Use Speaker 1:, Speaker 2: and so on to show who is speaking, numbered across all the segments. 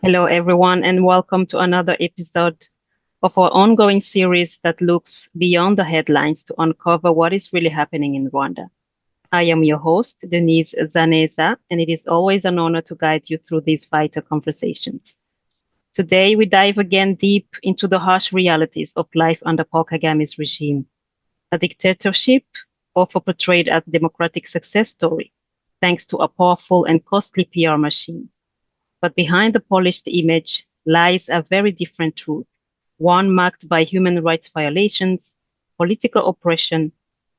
Speaker 1: Hello, everyone, and welcome to another episode of our ongoing series that looks beyond the headlines to uncover what is really happening in Rwanda. I am your host, Denise Zaneza, and it is always an honor to guide you through these vital conversations. Today, we dive again deep into the harsh realities of life under Paul Kagame's regime, a dictatorship often portrayed as a democratic success story, thanks to a powerful and costly PR machine. But behind the polished image lies a very different truth, one marked by human rights violations, political oppression,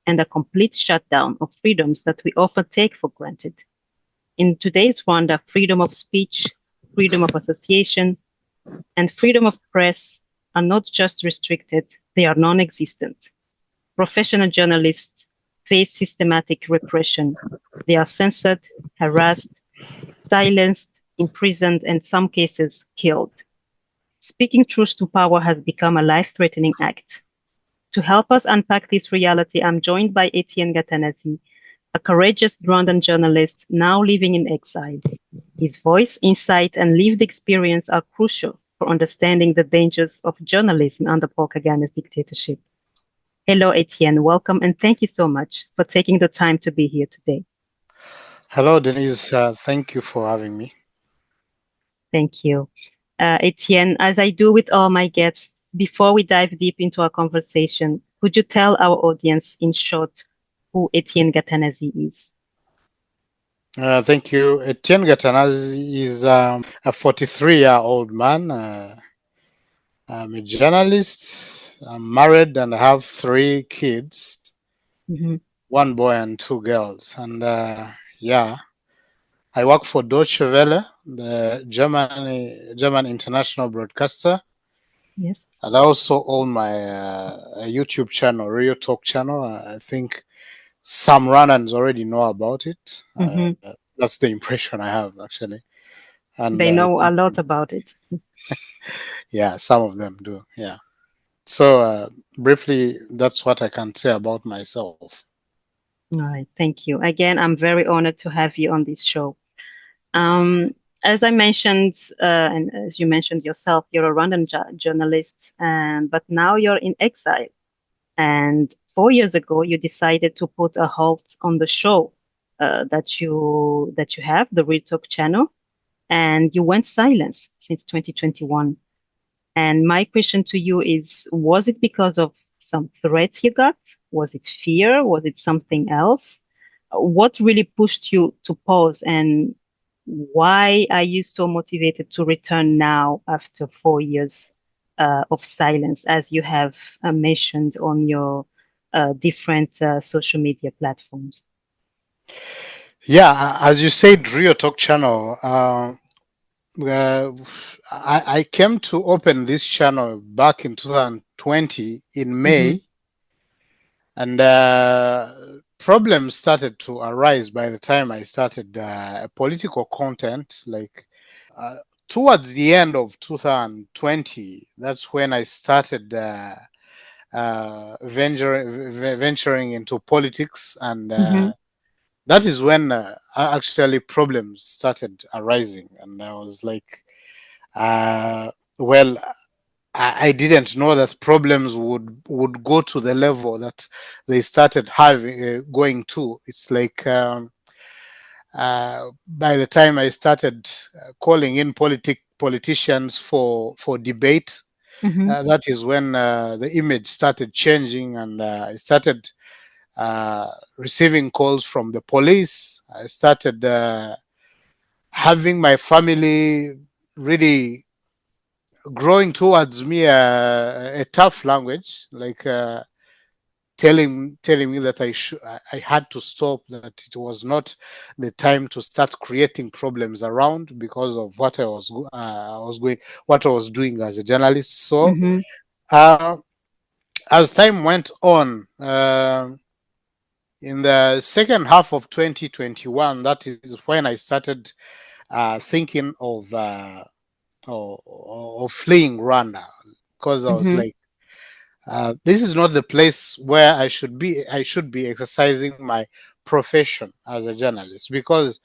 Speaker 1: and a complete shutdown of freedoms that we often take for granted. In today's Rwanda, freedom of speech, freedom of association, and freedom of press are not just restricted, they are non-existent. Professional journalists face systematic repression. They are censored, harassed, silenced, imprisoned, and in some cases killed. Speaking truth to power has become a life-threatening act. To help us unpack this reality, I'm joined by Etienne Gatanazi, a courageous Rwandan journalist now living in exile. His voice, insight, and lived experience are crucial for understanding the dangers of journalism under Paul Kagame's dictatorship. Hello, Etienne. Welcome, and thank you so much for taking the time to be here today.
Speaker 2: Hello, Denise. Thank you for having me.
Speaker 1: Thank you. Etienne, as I do with all my guests, before we dive deep into our conversation, could you tell our audience in short who Etienne Gatanazi is?
Speaker 2: Thank you. Etienne Gatanazi is a 43-year-old man. I'm a journalist. I'm married and I have 3 kids, one boy and 2 girls. And I work for Deutsche Welle, the German international broadcaster.
Speaker 1: Yes.
Speaker 2: And I also own my YouTube channel, Real Talk channel. I think some Rwandans already know about it. That's the impression I have, actually. And
Speaker 1: they know a lot about it.
Speaker 2: Yeah, some of them do. Yeah. So briefly, that's what I can say about myself.
Speaker 1: All right. Thank you. Again, I'm very honored to have you on this show. As I mentioned, and as you mentioned yourself, you're a Rwandan journalist, but now you're in exile. And 4 years ago, you decided to put a halt on the show that you have, the Real Talk channel, and you went silent since 2021. And my question to you is, was it because of some threats you got? Was it fear? Was it something else? What really pushed you to pause, and why are you so motivated to return now after 4 years of silence, as you have mentioned on your different social media platforms?
Speaker 2: Yeah, as you said, Real Talk channel. I came to open this channel back in 2020 in May, and problems started to arise by the time I started political content. Like towards the end of 2020, that's when I started venturing into politics, and that is when actually problems started arising. And I was like, well, I didn't know that problems would go to the level that they started having going to. It's like by the time I started calling in politicians for debate, that is when the image started changing, and I started receiving calls from the police. I started having my family really growing towards me a tough language, like telling me that I had to stop, that it was not the time to start creating problems around because of what I was doing as a journalist. So as time went on, in the second half of 2021, that is when I started thinking of or fleeing Rwanda, because I was
Speaker 1: Mm-hmm.
Speaker 2: like, this is not the place where I should be. I should be exercising my profession as a journalist, because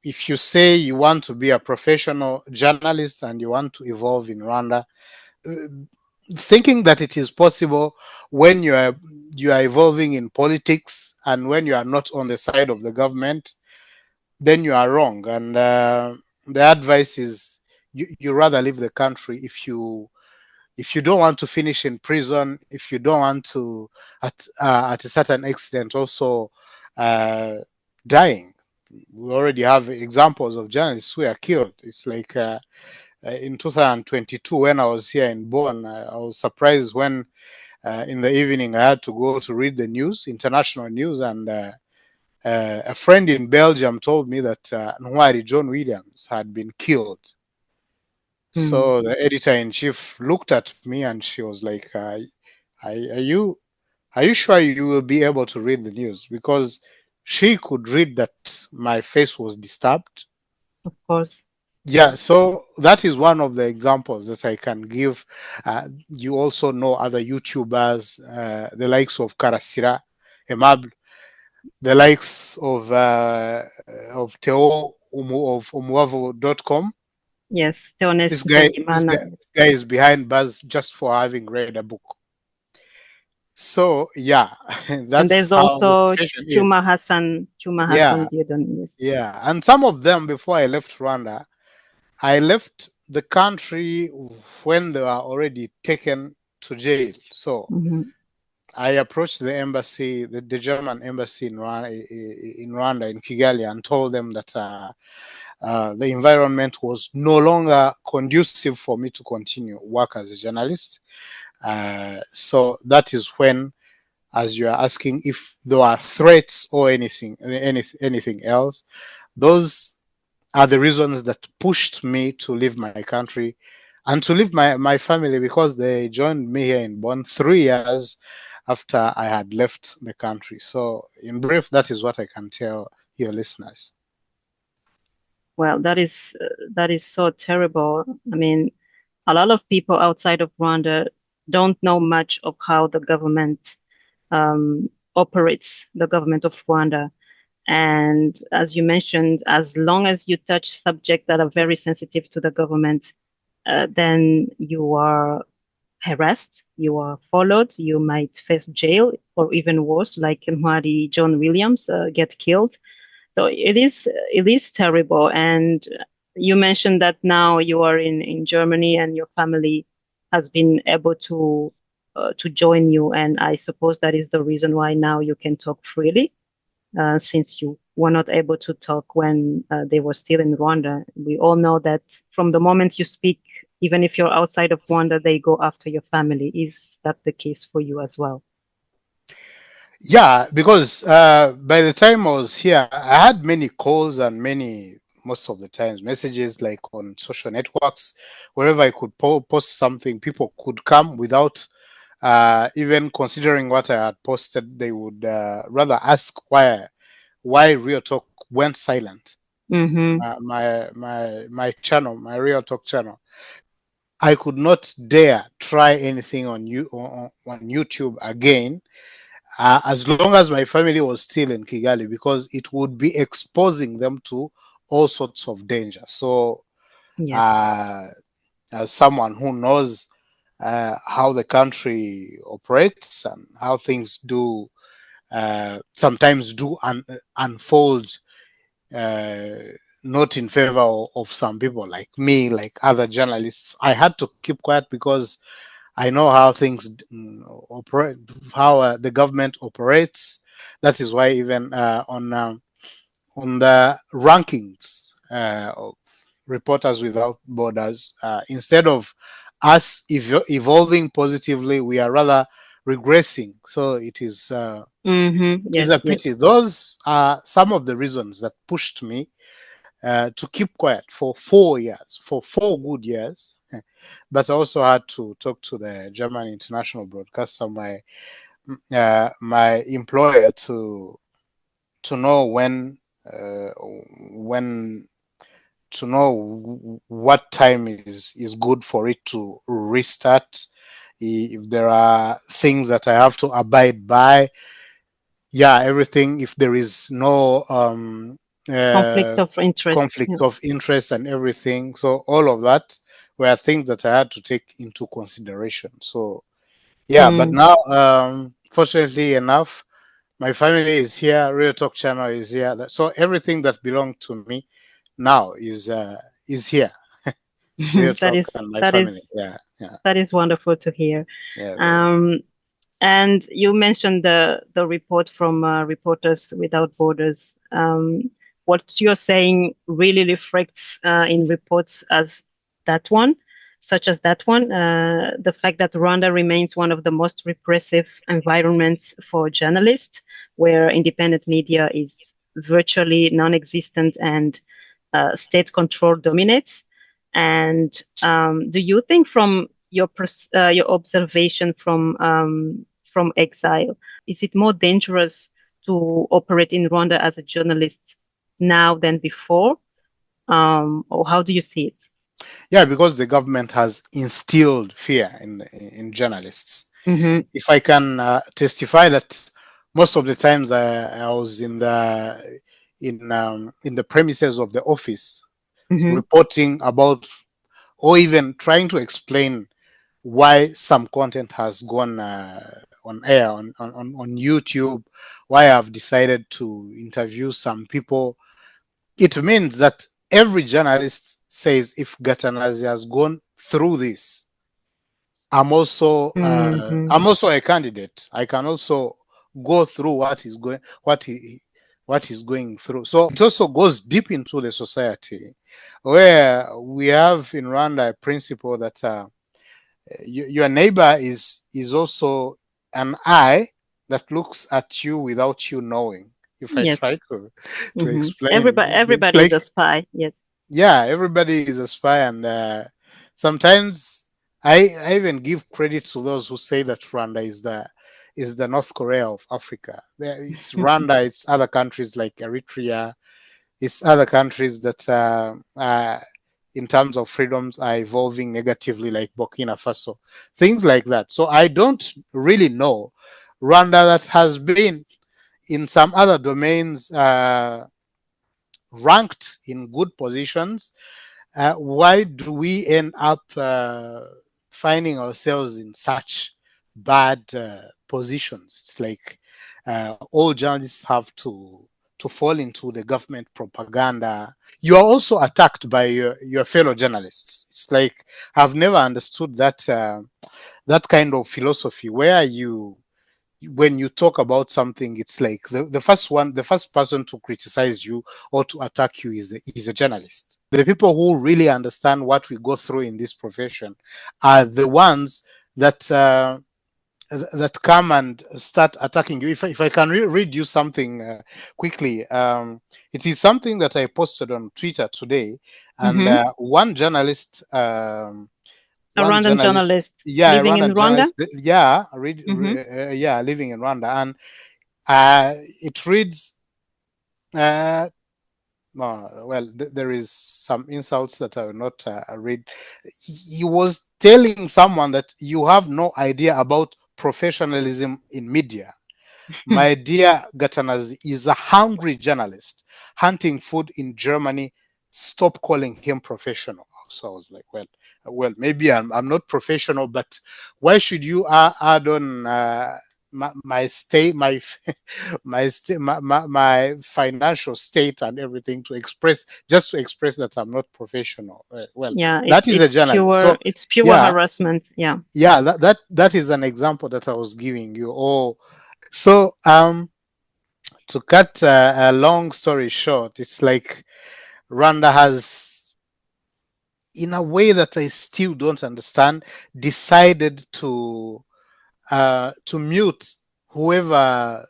Speaker 2: if you say you want to be a professional journalist and you want to evolve in Rwanda, uh, thinking that it is possible when you are evolving in politics and when you are not on the side of the government, then you are wrong. And the advice is you rather leave the country if you don't want to finish in prison, if you don't want to at a certain extent also uh, dying. We already have examples of journalists who are killed. It's like in 2022 when I was here in Bonn, I was surprised when in the evening I had to go to read the news, international news, and a friend in Belgium told me that Nwari John Williams had been killed.
Speaker 1: Mm.
Speaker 2: So the editor in chief looked at me and she was like, are you sure you will be able to read the news?" Because she could read that my face was disturbed.
Speaker 1: Of course.
Speaker 2: Yeah, so that is one of the examples that I can give. You also know other YouTubers, the likes of Karasira, Emable, the likes of Theo of umuavo.com.
Speaker 1: Yes. Theones
Speaker 2: This guy, this
Speaker 1: Nsengimana.
Speaker 2: guy, this guy is behind bars just for having read a book. So yeah,
Speaker 1: And
Speaker 2: that's
Speaker 1: there's
Speaker 2: how the
Speaker 1: also
Speaker 2: situation is.
Speaker 1: Chuma Hassan
Speaker 2: Yeah,
Speaker 1: Diodon. Yes.
Speaker 2: yeah, and some of them before I left Rwanda, I left the country when they were already taken to jail. So
Speaker 1: Mm-hmm.
Speaker 2: I approached the embassy, the German embassy in Rwanda, in Kigali, and told them that the environment was no longer conducive for me to continue work as a journalist. So that is when, as you are asking, if there are threats or anything else, those are the reasons that pushed me to leave my country and to leave my family, because they joined me here in Bonn 3 years after I had left the country. So, in brief, that is what I can tell your listeners.
Speaker 1: Well, that is so terrible. I mean, a lot of people outside of Rwanda don't know much of how the government operates, the government of Rwanda. And as you mentioned, as long as you touch subjects that are very sensitive to the government, then you are harassed, you are followed, you might face jail, or even worse, like Mwari John Williams get killed. So it is terrible. And you mentioned that now you are in Germany and your family has been able to join you, and I suppose that is the reason why now you can talk freely, since you were not able to talk when they were still in Rwanda. We all know that from the moment you speak, even if you're outside of Rwanda, they go after your family. Is that the case for you as well?
Speaker 2: Yeah, because by the time I was here, I had many calls and most of the times, messages like on social networks, wherever I could post something, people could come without even considering what I had posted. They would rather ask why Real Talk went silent.
Speaker 1: Mm-hmm.
Speaker 2: My channel, my Real Talk channel. I could not dare try anything on YouTube again, as long as my family was still in Kigali, because it would be exposing them to all sorts of danger. So,
Speaker 1: Yes.
Speaker 2: uh, as someone who knows how the country operates and how things do sometimes do unfold, uh, not in favor of some people like me, like other journalists, I had to keep quiet because I know how things operate, how the government operates. That is why even on the rankings of Reporters Without Borders, instead of us evolving positively, we are rather regressing. So
Speaker 1: Mm-hmm.
Speaker 2: it is a
Speaker 1: Yes, yes.
Speaker 2: pity. Those are some of the reasons that pushed me to keep quiet for 4 years, for 4 good years. But I also had to talk to the German international broadcaster, my employer, to know when know what time is good for it to restart. If there are things that I have to abide by, yeah, everything. If there is no
Speaker 1: Conflict
Speaker 2: uh,
Speaker 1: of interest. Yeah.
Speaker 2: conflict of interest and everything, so all of that were things that I had to take into consideration. So yeah, but
Speaker 1: Mm.
Speaker 2: now, fortunately enough, my family is here. Real Talk Channel is here. So everything that belonged to me now is here. Real
Speaker 1: that
Speaker 2: Talk
Speaker 1: is
Speaker 2: and my
Speaker 1: that
Speaker 2: family.
Speaker 1: is
Speaker 2: Yeah, yeah,
Speaker 1: that is wonderful to hear.
Speaker 2: yeah. Very.
Speaker 1: Um, And you mentioned the report from Reporters Without Borders. What you're saying really reflects in reports as that one, such as that one, the fact that Rwanda remains one of the most repressive environments for journalists, where independent media is virtually non-existent and state control dominates. And do you think, from your observation from exile, is it more dangerous to operate in Rwanda as a journalist now than before? Or how do you see it?
Speaker 2: Yeah, because the government has instilled fear in journalists.
Speaker 1: Mm-hmm,
Speaker 2: If I can testify that most of the times I was in the premises of the office
Speaker 1: mm-hmm,
Speaker 2: reporting about, or even trying to explain why some content has gone on air on YouTube, why I've decided to interview some people. It means that every journalist says, if Gatanazi has gone through this,
Speaker 1: mm-hmm.
Speaker 2: I'm also a candidate. I can also go through what he's going through. So it also goes deep into the society, where we have in Rwanda a principle that your neighbor is also an eye that looks at you without you knowing. If I
Speaker 1: Yes.
Speaker 2: try to
Speaker 1: Mm-hmm.
Speaker 2: explain, it's
Speaker 1: Everybody is
Speaker 2: like,
Speaker 1: a spy. Yes.
Speaker 2: yeah, everybody is a spy, and sometimes I even give credit to those who say that Rwanda is the North Korea of Africa. It's Rwanda, it's other countries like Eritrea, it's other countries that in terms of freedoms are evolving negatively, like Burkina Faso, things like that. So I don't really know Rwanda, that has been in some other domains ranked in good positions. Why do we end up finding ourselves in such bad positions? It's like all journalists have to fall into the government propaganda. You are also attacked by your fellow journalists. It's like I've never understood that kind of philosophy where you, when you talk about something, it's like the first person to criticize you or to attack you is a journalist. The people who really understand what we go through in this profession are the ones that that come and start attacking you. If I can read you something quickly, it is something that I posted on Twitter today, and
Speaker 1: Mm-hmm. A
Speaker 2: one
Speaker 1: Rwandan
Speaker 2: journalist,
Speaker 1: journalist
Speaker 2: yeah, a
Speaker 1: living in
Speaker 2: Rwandan
Speaker 1: Rwanda.
Speaker 2: journalist, yeah,
Speaker 1: Mm-hmm.
Speaker 2: yeah, living in Rwanda, and it reads, uh, well, there is some insults that I will not read. He was telling someone that you have no idea about professionalism in media. My dear Gatanazi is a hungry journalist hunting food in Germany. Stop calling him professional. So I was like, well, maybe I'm not professional, but why should you add on my state, my financial state and everything to express, just to express that I'm not professional? Well,
Speaker 1: Yeah,
Speaker 2: that is a journalist. So
Speaker 1: it's pure
Speaker 2: yeah,
Speaker 1: harassment. Yeah.
Speaker 2: yeah, that is an example that I was giving you. Oh, so to cut a long story short, it's like Rwanda has, in a way that I still don't understand, decided to mute whoever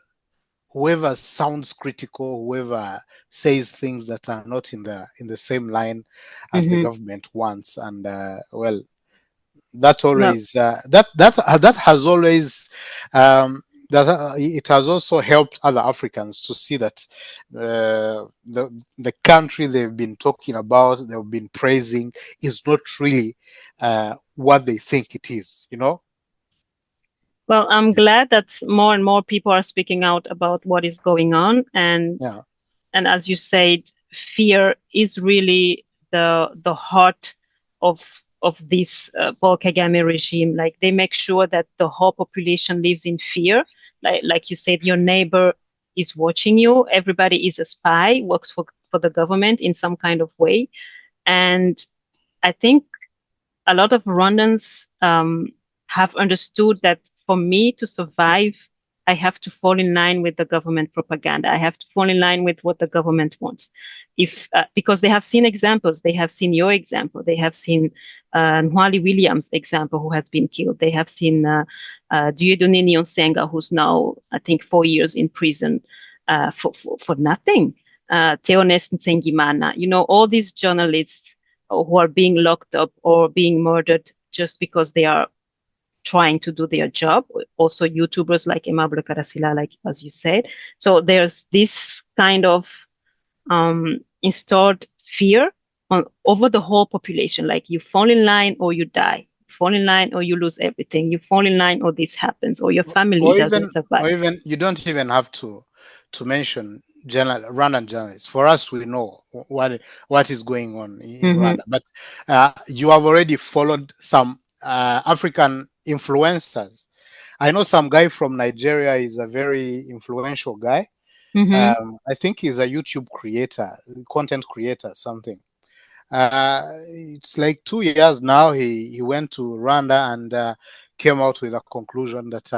Speaker 2: sounds critical, whoever says things that are not in the same line as the
Speaker 1: Mm-hmm.
Speaker 2: government wants, and well, that
Speaker 1: Well,
Speaker 2: always that has always that it has also helped other Africans to see that the country they've been talking about, they've been praising, is not really what they think it is. You know?
Speaker 1: Well, I'm glad that more and more people are speaking out about what is going on,
Speaker 2: Yeah.
Speaker 1: and as you said, fear is really the heart of this Paul Kagame regime. Like they make sure that the whole population lives in fear. Like you said, your neighbor is watching you. Everybody is a spy, works for the government in some kind of way. And I think a lot of Rwandans have understood that for me to survive, I have to fall in line with the government propaganda. I have to fall in line with what the government wants. If because they have seen examples, they have seen your example, they have seen Nwali Williams' example, who has been killed. They have seen Dieudonné Niyonsenga, who's now I think 4 years in prison for nothing. Theonest Nsengimana, all these journalists who are being locked up or being murdered just because they are trying to do their job. Also, YouTubers like Aimable Karasila, like as you said. So there's this kind of installed fear over the whole population. Like you fall in line or you die. You fall in line or you lose everything. You fall in line or this happens or your family doesn't
Speaker 2: Or
Speaker 1: survive.
Speaker 2: even you don't even have to mention Rwandan journalists. For us, we know what is going on in
Speaker 1: Mm-hmm,
Speaker 2: Rwanda. But you have already followed some African influencers. I know some guy from Nigeria is a very influential guy.
Speaker 1: mm-hmm,
Speaker 2: I think he's a YouTube creator, content creator, something. It's like 2 years now. He went to Rwanda and came out with a conclusion that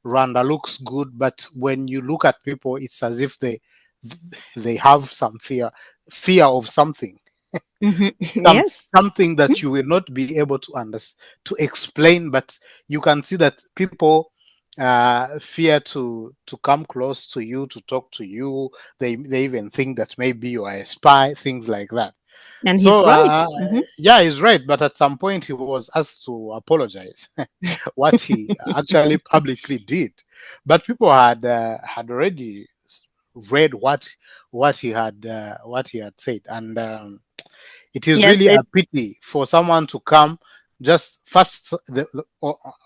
Speaker 2: Rwanda looks good, but when you look at people, it's as if they have some fear of something,
Speaker 1: mm-hmm. Yes.
Speaker 2: something that you will not be able to to explain, but you can see that people fear to come close to you, to talk to you. They even think that maybe you are a spy, things like that.
Speaker 1: And
Speaker 2: So
Speaker 1: he's right. Mm-hmm.
Speaker 2: yeah, he's right. But at some point, he was asked to apologize, what he actually publicly did. But people had already read what he had said, and it is
Speaker 1: Yes,
Speaker 2: really a pity for someone to come just first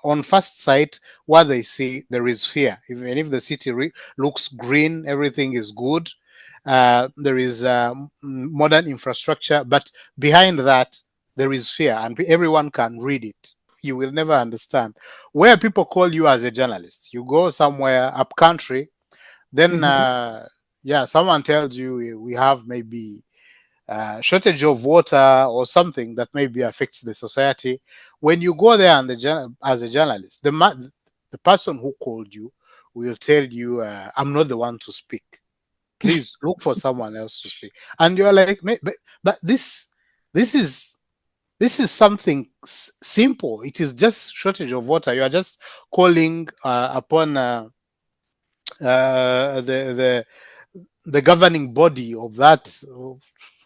Speaker 2: on first sight. What they see, there is fear. Even if the city looks green, everything is good. There is modern infrastructure, but behind that there is fear, and everyone can read it. You will never understand where people call you as a journalist. You go somewhere up country, then
Speaker 1: mm-hmm.
Speaker 2: yeah, someone tells you we have maybe shortage of water or something that maybe affects the society. When you go there and as a journalist, the person who called you will tell you, "I'm not the one to speak. Please look for someone else to speak." And you're like, but this is something simple. It is just shortage of water. You are just calling upon the the governing body of that,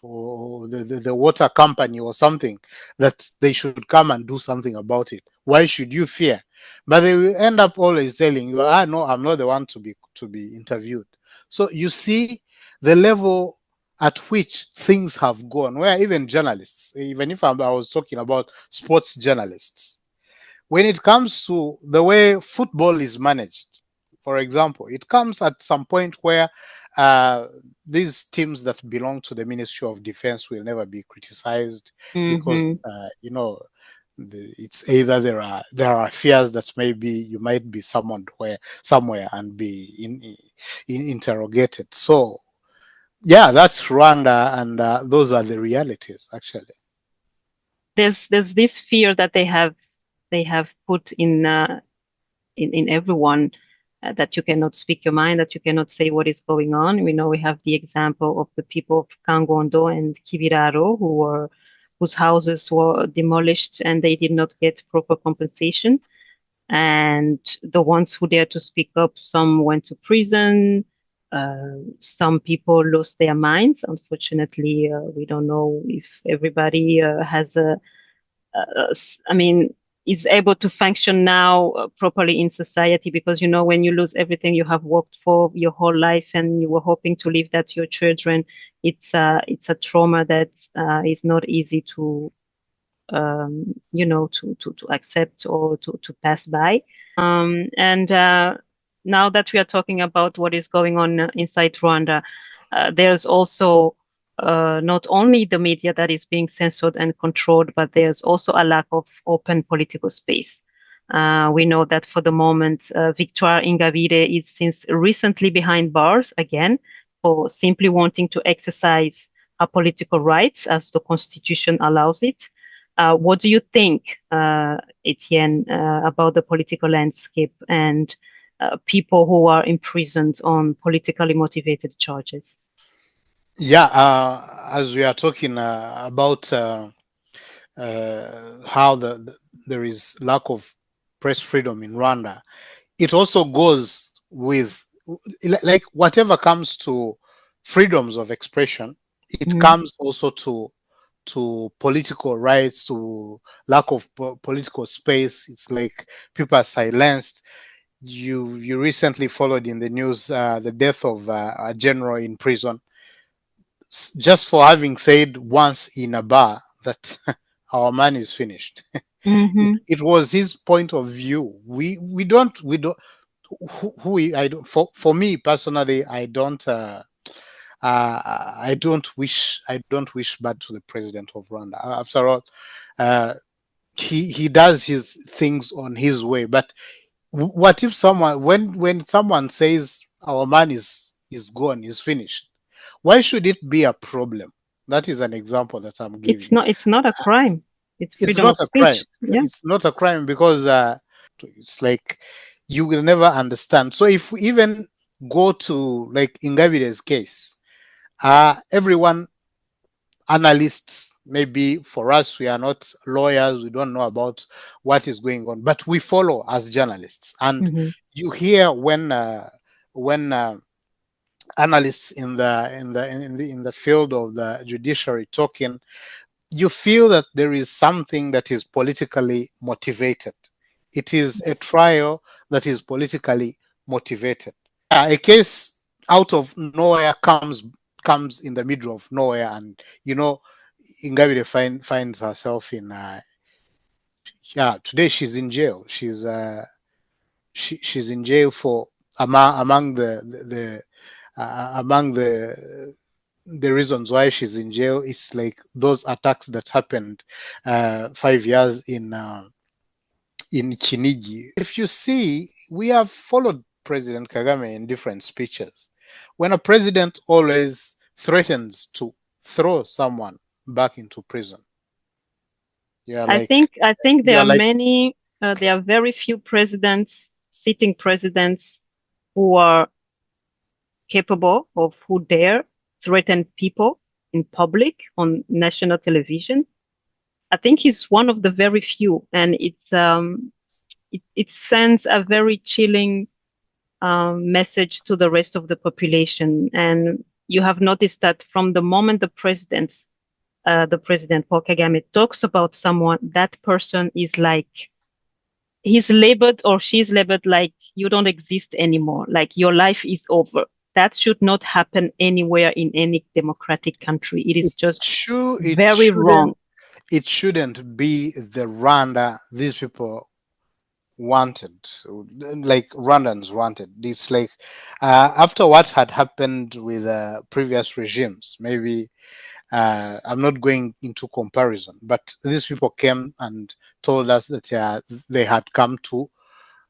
Speaker 2: or the water company or something, that they should come and do something about it. Why should you fear? But they will end up always telling you, "Ah, no, I'm not the one to be interviewed." So you see the level at which things have gone, where even journalists, even if I was talking about sports journalists, when it comes to the way football is managed, for example, it comes at some point where uh, these teams that belong to the Ministry of Defense will never be criticized because
Speaker 1: Mm-hmm.
Speaker 2: it's either there are fears that maybe you might be summoned somewhere and be interrogated. So yeah, that's Rwanda, and those are the realities actually.
Speaker 1: There's this fear that they have put in everyone, that you cannot speak your mind, that you cannot say what is going on. We know we have the example of the people of Kangondo and Kibiraro whose houses were demolished and they did not get proper compensation. And the ones who dared to speak up, some went to prison. Some people lost their minds. Unfortunately, we don't know if everybody has I mean, is able to function now properly in society, because when you lose everything you have worked for your whole life and you were hoping to leave that to your children, it's a trauma that is not easy to to accept or to pass by. And now that we are talking about what is going on inside Rwanda, there's also not only the media that is being censored and controlled, but there's also a lack of open political space. We know that for the moment, Victoire Ingabire is since recently behind bars again for simply wanting to exercise her political rights as the constitution allows it. What do you think, Etienne, about the political landscape and people who are imprisoned on politically motivated charges?
Speaker 2: Yeah, as we are talking about how there is lack of press freedom in Rwanda, it also goes with like whatever comes to freedoms of expression, it
Speaker 1: Mm-hmm.
Speaker 2: comes also to political rights, to lack of political space. It's like people are silenced. You recently followed in the news the death of a general in prison just for having said once in a bar that our man is finished.
Speaker 1: Mm-hmm.
Speaker 2: It was his point of view. We don't who we, I don't, for me personally, I don't wish bad to the president of Rwanda. After all, uh, he does his things on his way. But what if someone, when someone says our man is gone, is finished, why should it be a problem? That is an example that I'm
Speaker 1: It's
Speaker 2: giving.
Speaker 1: not. It's not a crime. It's
Speaker 2: It's
Speaker 1: freedom
Speaker 2: not
Speaker 1: of
Speaker 2: a crime.
Speaker 1: speech. Yeah.
Speaker 2: It's not a crime because it's like you will never understand. So if we even go to like Ingabire's case, everyone, analysts, maybe for us, we are not lawyers, we don't know about what is going on, but we follow as journalists. And
Speaker 1: Mm-hmm.
Speaker 2: you hear when analysts in the field of the judiciary talking, you feel that there is something that is politically motivated. It is a
Speaker 1: Yes.
Speaker 2: trial that is politically motivated. A case out of nowhere comes in the middle of nowhere, and Ingabire finds herself in today she's in jail. She's in jail for among the reasons why she's in jail. It's like those attacks that happened 5 years in Chinigi. If you see, we have followed President Kagame in different speeches. When a president always threatens to throw someone back into prison, you're
Speaker 1: I
Speaker 2: like,
Speaker 1: think I think there
Speaker 2: you're
Speaker 1: are
Speaker 2: like,
Speaker 1: many. There are very few presidents, sitting presidents, who are capable of, who dare threaten people in public on national television. I think he's one of the very few, and it sends a very chilling message to the rest of the population. And you have noticed that from the moment the president Paul Kagame talks about someone, that person is like, he's labeled or she's labeled like, you don't exist anymore, like your life is over. That should not happen anywhere in any democratic country. It
Speaker 2: it
Speaker 1: is just
Speaker 2: should it
Speaker 1: very wrong.
Speaker 2: shouldn't it shouldn't be the Rwanda these people wanted, like Rwandans wanted. It's like after what had happened with previous regimes, maybe I'm not going into comparison, but these people came and told us that they had come to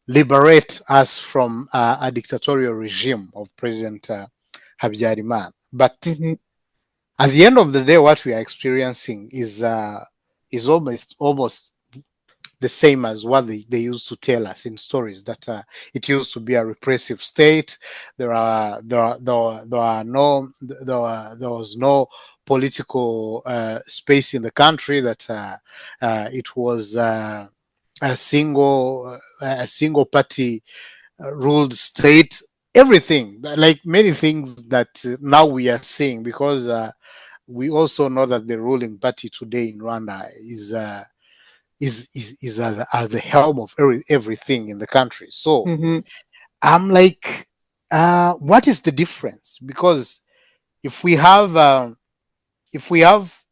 Speaker 2: liberate us from a dictatorial regime of President Habyarimana. But
Speaker 1: Hmm.
Speaker 2: at the end of the day, what we are experiencing is almost the same as what they used to tell us in stories, that it used to be a repressive state. There was no political space in the country, that it was a single party ruled state. Everything, like many things that now we are seeing, because we also know that the ruling party today in Rwanda is at the helm of everything in the country. So
Speaker 1: Mm-hmm.
Speaker 2: I'm like, what is the difference? Because if we have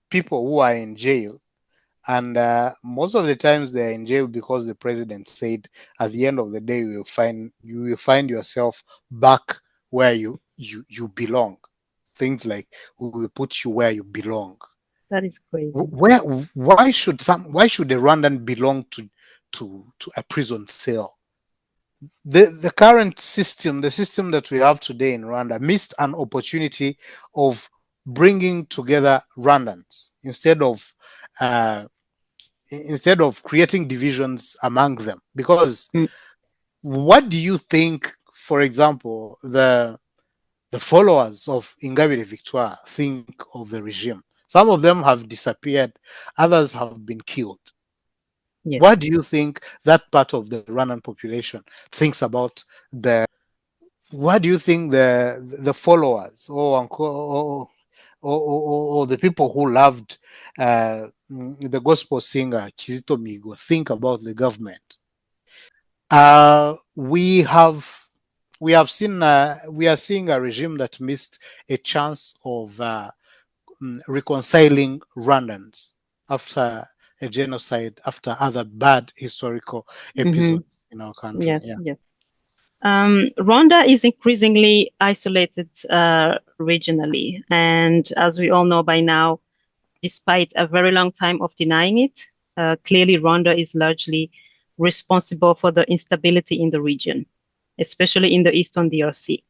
Speaker 2: people who are in jail, and most of the times they're in jail because the president said at the end of the day you will find yourself back where you belong. Things like we will put you where you belong.
Speaker 1: That is crazy.
Speaker 2: Where why should a Rwandan belong to a prison cell? The current system, the system that we have today in Rwanda, missed an opportunity of bringing together Rwandans uh, instead of creating divisions among them. Because
Speaker 1: Mm,
Speaker 2: what do you think, for example, the followers of Ingabire Victoire think of the regime? Some of them have disappeared, others have been killed. What
Speaker 1: yes.
Speaker 2: do you think that part of the Rwandan population thinks about the? What do you think the followers or the people who loved the gospel singer Kizito Migo think about the government? We have we are seeing a regime that missed a chance of reconciling Rwandans after a genocide, after other bad historical
Speaker 1: Mm-hmm.
Speaker 2: episodes in our country.
Speaker 1: Yes,
Speaker 2: Yeah.
Speaker 1: yes. Rwanda is increasingly isolated regionally, and as we all know by now, despite a very long time of denying it, clearly Rwanda is largely responsible for the instability in the region, especially in the Eastern DRC.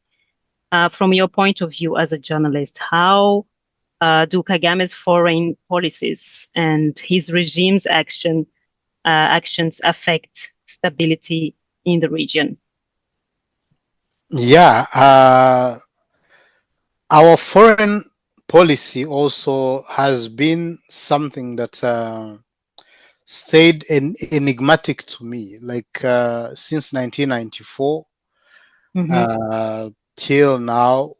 Speaker 1: From your point of view as a journalist, how do Kagame's foreign policies and his regime's actions affect stability in the region?
Speaker 2: Yeah. Our foreign policy also has been something that stayed enigmatic to me, like since 1994
Speaker 1: Mm-hmm,
Speaker 2: uh, till now.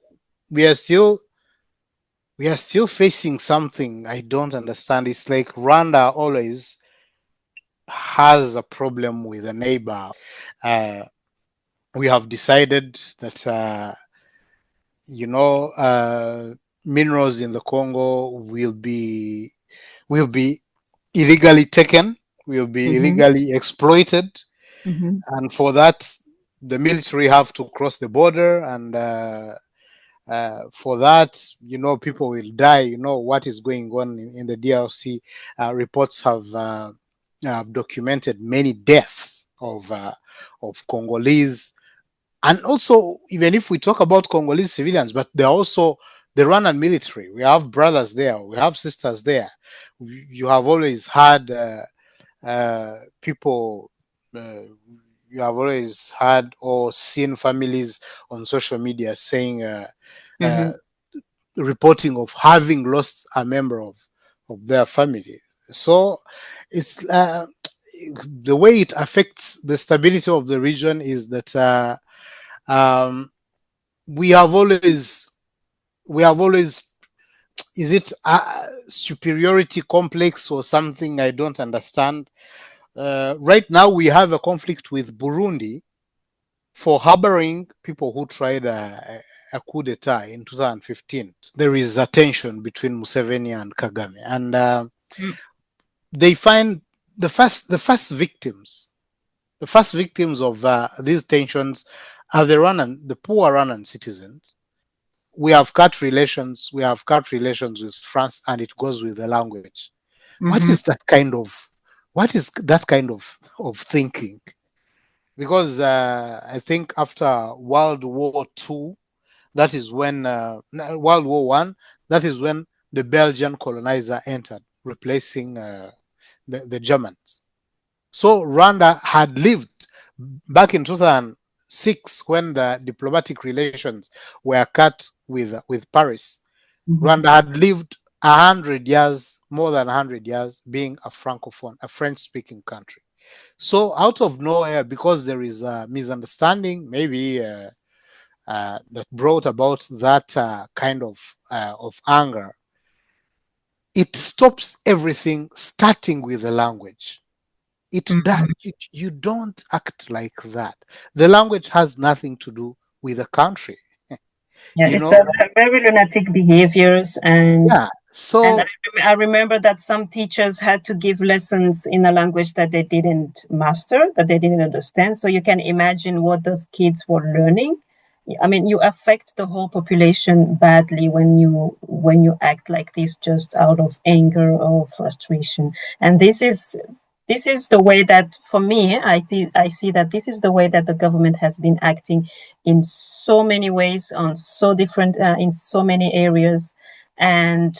Speaker 2: We are still we are still facing something I don't understand. It's like Rwanda always has a problem with a neighbor. Uh, we have decided that you know minerals in the Congo will be illegally taken, will be
Speaker 1: mm-hmm,
Speaker 2: illegally exploited,
Speaker 1: mm-hmm,
Speaker 2: and for that the military have to cross the border, and for that, people will die. You know what is going on in the DRC. Reports have documented many deaths of Congolese, and also even if we talk about Congolese civilians, but they're also the Rwandan military. We have brothers there, we have sisters there. You have always had people. Uh, you have always had or seen families on social media saying, uh,
Speaker 1: mm-hmm.
Speaker 2: reporting of having lost a member of their family. So it's the way it affects the stability of the region is that um, we have always we have always is it a superiority complex or something I don't understand. Right now we have a conflict with Burundi for harboring people who tried a coup d'etat in 2015. There is a tension between Museveni and Kagame, and they find the first victims of these tensions are the poor Rwandan citizens. We have cut relations with France, and it goes with the language. What
Speaker 1: Mm-hmm.
Speaker 2: is that kind of what is that kind of thinking? Because I think after World War II, that is when World War One, that is when the Belgian colonizer entered, replacing the Germans. So Rwanda had lived back in 2006 when the diplomatic relations were cut with Paris.
Speaker 1: Mm-hmm.
Speaker 2: Rwanda had lived 100 years, more than 100 years, being a francophone, a French-speaking country. So out of nowhere, because there is a misunderstanding, maybe that brought about that kind of anger, it stops everything, starting with the language. You don't act like that. The language has nothing to do with the country.
Speaker 3: Yeah,
Speaker 2: You
Speaker 3: it's
Speaker 2: know?
Speaker 3: very lunatic behaviors, and
Speaker 2: Yeah. So
Speaker 3: I remember that some teachers had to give lessons in a language that they didn't master, that they didn't understand. So you can imagine what those kids were learning. I mean, you affect the whole population badly when you act like this just out of anger or frustration. And this is the way that, for me, I see that this is the way that the government has been acting in so many ways, on so different in so many areas, and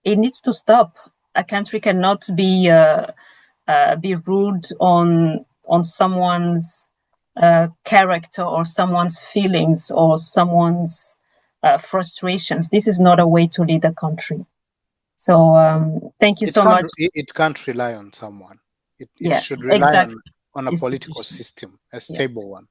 Speaker 3: it needs to stop. A country cannot be rude on someone's character or someone's feelings or someone's frustrations. This is not a way to lead a country. So thank you so much.
Speaker 2: it can't rely on someone. It
Speaker 3: Yeah,
Speaker 2: should rely
Speaker 3: exactly.
Speaker 2: on a political system, a
Speaker 3: Yeah.
Speaker 2: stable one.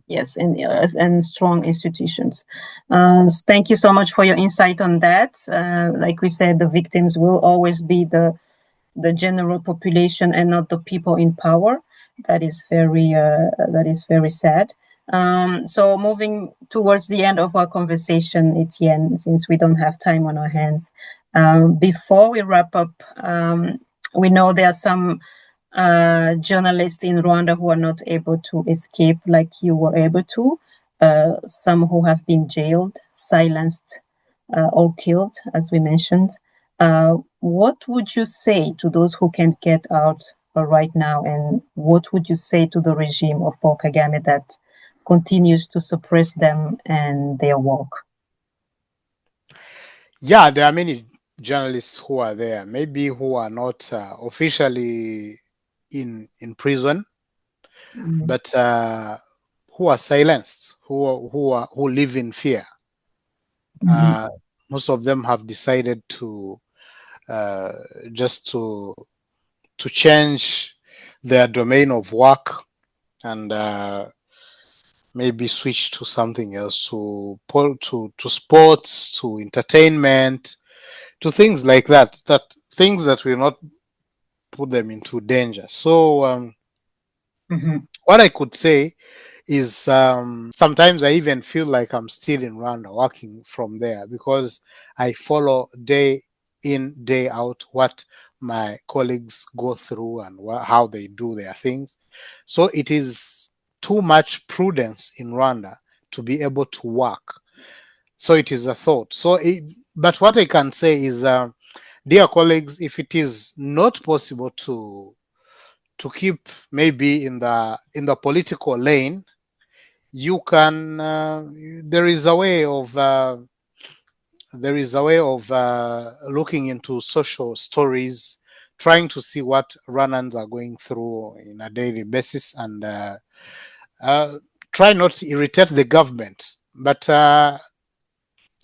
Speaker 3: Yes, and strong institutions. Thank you so much for your insight on that. Like we said, the victims will always be the general population and not the people in power. That is very sad. So moving towards the end of our conversation, Etienne, since we don't have time on our hands, before we wrap up, we know there are some journalists in Rwanda who are not able to escape like you were able to. Some who have been jailed, silenced, or killed, as we mentioned. What would you say to those who can't get out right now? And what would you say to the regime of Paul Kagame that continues to suppress them and their work?
Speaker 2: Yeah, there are many journalists who are there, maybe who are not officially in prison, but who are silenced, who live in fear. Most of them have decided to just to change their domain of work and maybe switch to something else, to sports, to entertainment, to things like that. That things that will not put them into danger. So what I could say is sometimes I even feel like I'm still in Rwanda working from there, because I follow day in, day out what my colleagues go through and how they do their things. So it is too much prudence in Rwanda to be able to work. So it is a thought. But what I can say is, dear colleagues, if it is not possible to keep maybe in the political lane, you can there is a way of looking into social stories, trying to see what Rwandans are going through in a daily basis, and try not to irritate the government. But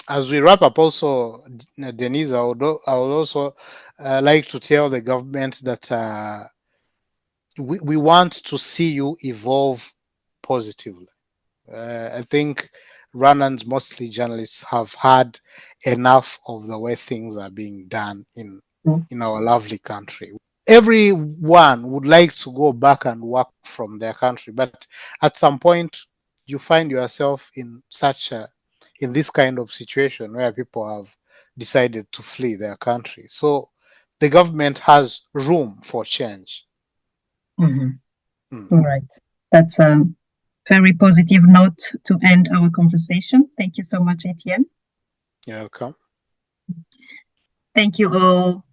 Speaker 2: as we wrap up, also, Denise, I would also like to tell the government that we want to see you evolve positively. I think Rwandans, mostly journalists, have had enough of the way things are being done in our lovely country. Everyone would like to go back and work from their country, but at some point you find yourself in this kind of situation where people have decided to flee their country. So the government has room for change.
Speaker 3: All right. That's a very positive note to end our conversation. Thank you so much, Etienne.
Speaker 2: You're welcome.
Speaker 3: Thank you all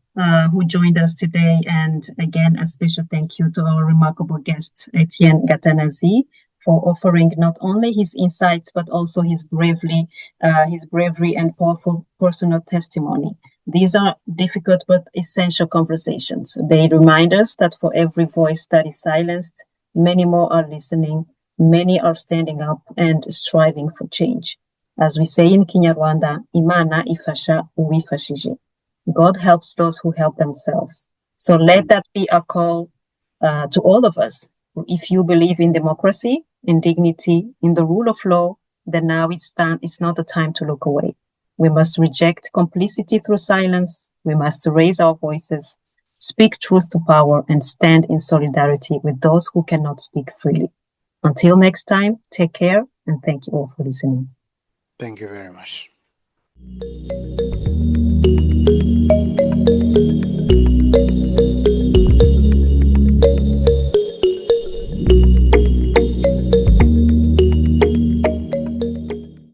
Speaker 3: who joined us today. And again, a special thank you to our remarkable guest, Etienne Gatanazi, for offering not only his insights, but also his bravery and powerful personal testimony. These are difficult but essential conversations. They remind us that for every voice that is silenced, many more are listening, many are standing up and striving for change. As we say in Kinyarwanda, Imana ifasha uwifashije. God helps those who help themselves. So let that be a call to all of us. If you believe in democracy, in dignity, in the rule of law, then now it's not the time to look away. We must reject complicity through silence. We must raise our voices, speak truth to power, and stand in solidarity with those who cannot speak freely. Until next time, take care, and thank you all for listening.
Speaker 2: Thank you very much.